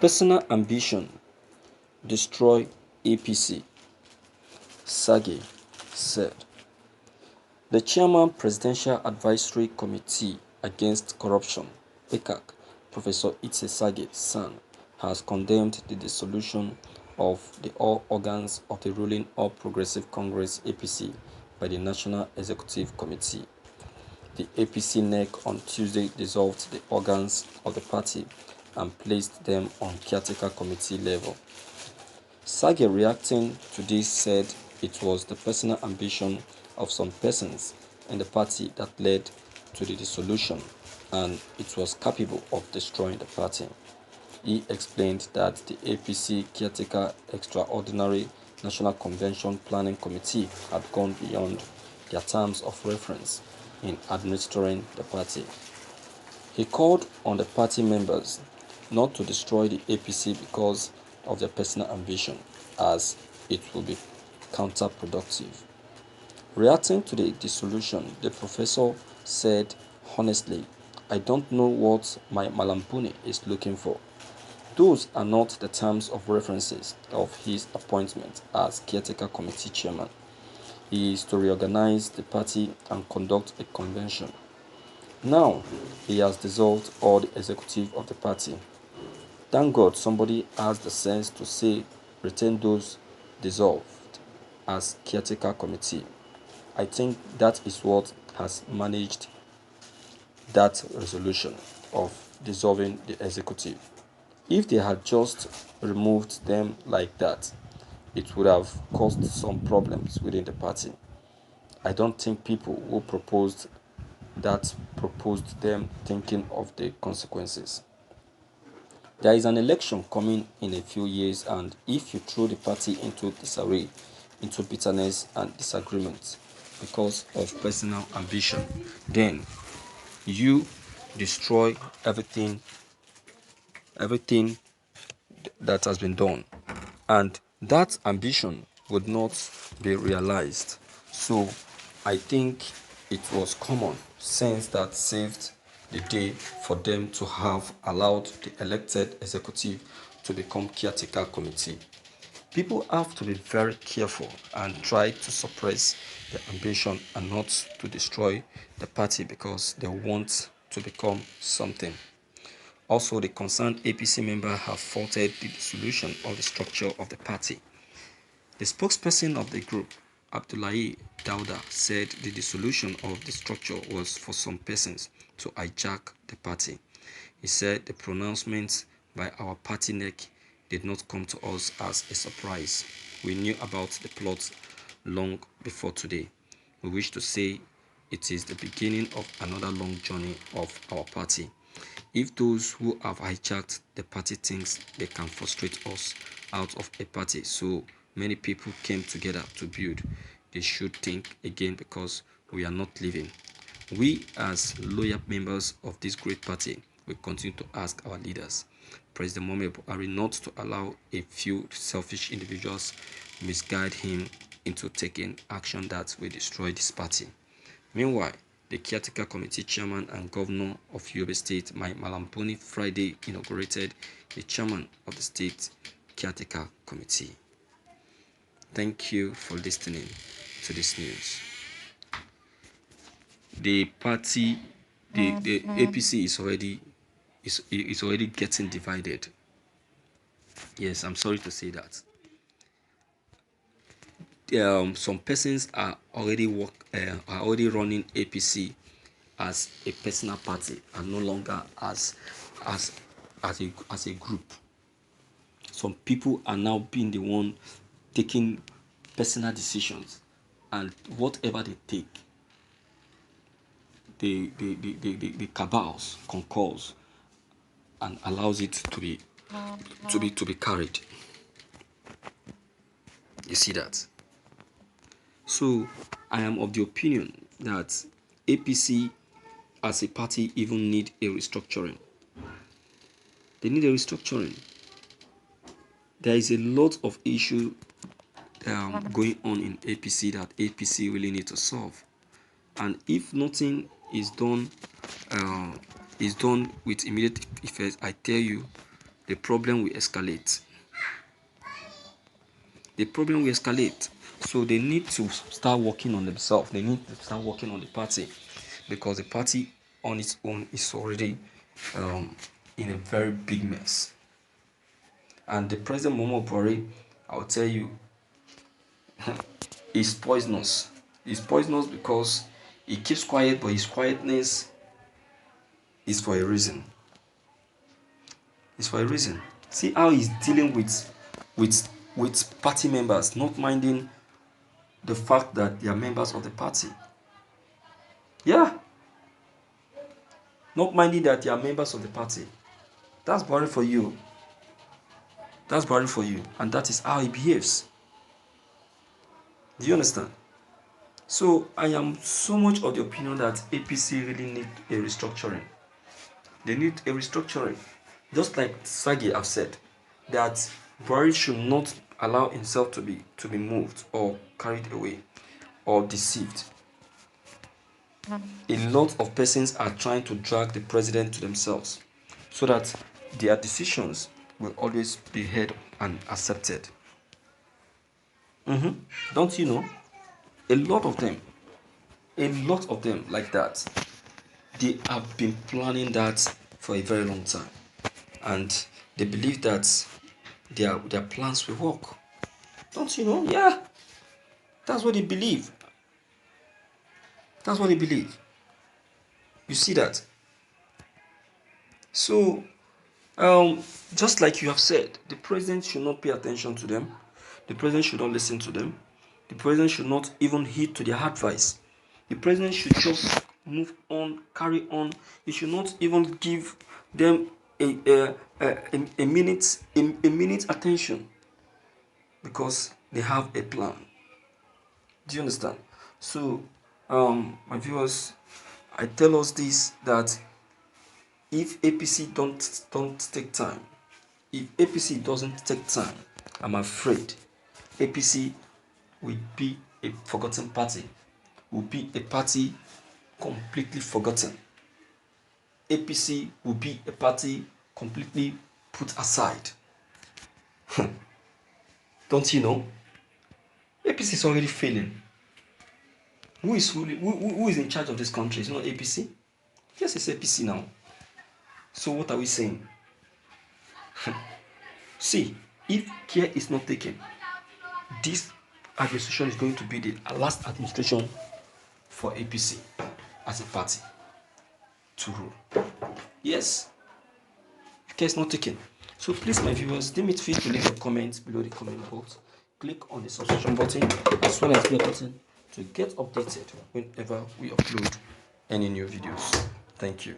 Personal ambition destroy APC, Sage said. The Chairman Presidential Advisory Committee Against Corruption, PECAC, Professor Itse Sage San, has condemned the dissolution of the all organs of the ruling All Progressive Congress (APC) by the National Executive Committee. The APC NEC on Tuesday dissolved the organs of the party and placed them on caretaker committee level. Sage, reacting to this, said it was the personal ambition of some persons in the party that led to the dissolution, and it was capable of destroying the party. He explained that the APC Caretaker Extraordinary National Convention Planning Committee had gone beyond their terms of reference in administering the party. He called on the party members not to destroy the APC because of their personal ambition, as it will be counterproductive. Reacting to the dissolution, the professor said, "Honestly, I don't know what my Malampuni is looking for. Those are not the terms of references of his appointment as caretaker committee chairman. He is to reorganize the party and conduct a convention. Now, he has dissolved all the executive of the party. Thank God somebody has the sense to say retain those dissolved as caretaker committee. I think that is what has managed that resolution of dissolving the executive. If they had just removed them like that, it would have caused some problems within the party. I don't think people who proposed that proposed them thinking of the consequences. There is an election coming in a few years, and if you throw the party into disarray, into bitterness and disagreement because of personal ambition, then you destroy everything that has been done, and that ambition would not be realized. So I think it was common sense that saved the day for them to have allowed the elected executive to become caretaker committee. People have to be very careful and try to suppress their ambition and not to destroy the party because they want to become something. Also, the concerned APC member have faulted the dissolution of the structure of the party. The spokesperson of the group, Abdullahi Dauda, said the dissolution of the structure was for some persons to hijack the party. He said the pronouncements by our party NEC did not come to us as a surprise. We knew about the plot long before today. We wish to say it is the beginning of another long journey of our party. If those who have hijacked the party thinks they can frustrate us out of a party so many people came together to build, they should think again because we are not leaving. We as loyal members of this great party will continue to ask our leaders, President Muhammadu Buhari, not to allow a few selfish individuals misguide him into taking action that will destroy this party. Meanwhile, the caretaker committee chairman and governor of Yobe State, Mike Malampuni, Friday inaugurated the chairman of the state caretaker committee. Thank you for listening to this news. The party, the APC is already getting divided. Yes, I'm sorry to say that. Some persons are already running APC as a personal party and no longer as a group. Some people are now being the one taking personal decisions, and whatever they take, the cabals concurs and allows it to be carried. You see that? So I am of the opinion that APC as a party even need a restructuring. They need a restructuring. There is a lot of issue going on in APC that APC really need to solve, and if nothing is done with immediate effect, I tell you, the problem will escalate. The problem will escalate. So they need to start working on themselves. They need to start working on the party, because the party on its own is already in a very big mess. And the President Muhammadu Buhari, I'll tell you, is poisonous. He's poisonous because he keeps quiet, but his quietness is for a reason. It's for a reason. See how he's dealing with party members, not minding the fact that they are members of the party. Yeah. Not minding that they are members of the party. That's Buhari for you. That's Buhari for you. And that is how he behaves. Do you understand? So I am so much of the opinion that APC really need a restructuring. They need a restructuring. Just like Sagi have said, that Buhari should not allow himself to be moved or carried away or deceived. A lot of persons are trying to drag the president to themselves so that their decisions will always be heard and accepted. Don't you know? A lot of them like that, they have been planning that for a very long time, and they believe that their plans will work. Don't you know? Yeah, that's what they believe. That's what they believe. You see that? So, just like you have said, the president should not pay attention to them. The president should not listen to them. The president should not even heed to their advice. The president should just move on, carry on. He should not even give them a minute attention, because they have a plan. Do you understand? So, my viewers, I tell us this, that if APC don't take time, if APC doesn't take time, I'm afraid APC will be a forgotten party, will be a party completely forgotten. APC will be a party completely put aside. Don't you know? APC is already failing. Who is in charge of this country? It's not APC. Yes, it's APC now. So what are we saying? See, if care is not taken, this administration is going to be the last administration for APC as a party to rule. Yes, if care is not taken. So please, my viewers, don't feel to leave your comments below the comment box. Click on the subscription button as well as the button to get updated whenever we upload any new videos. Thank you.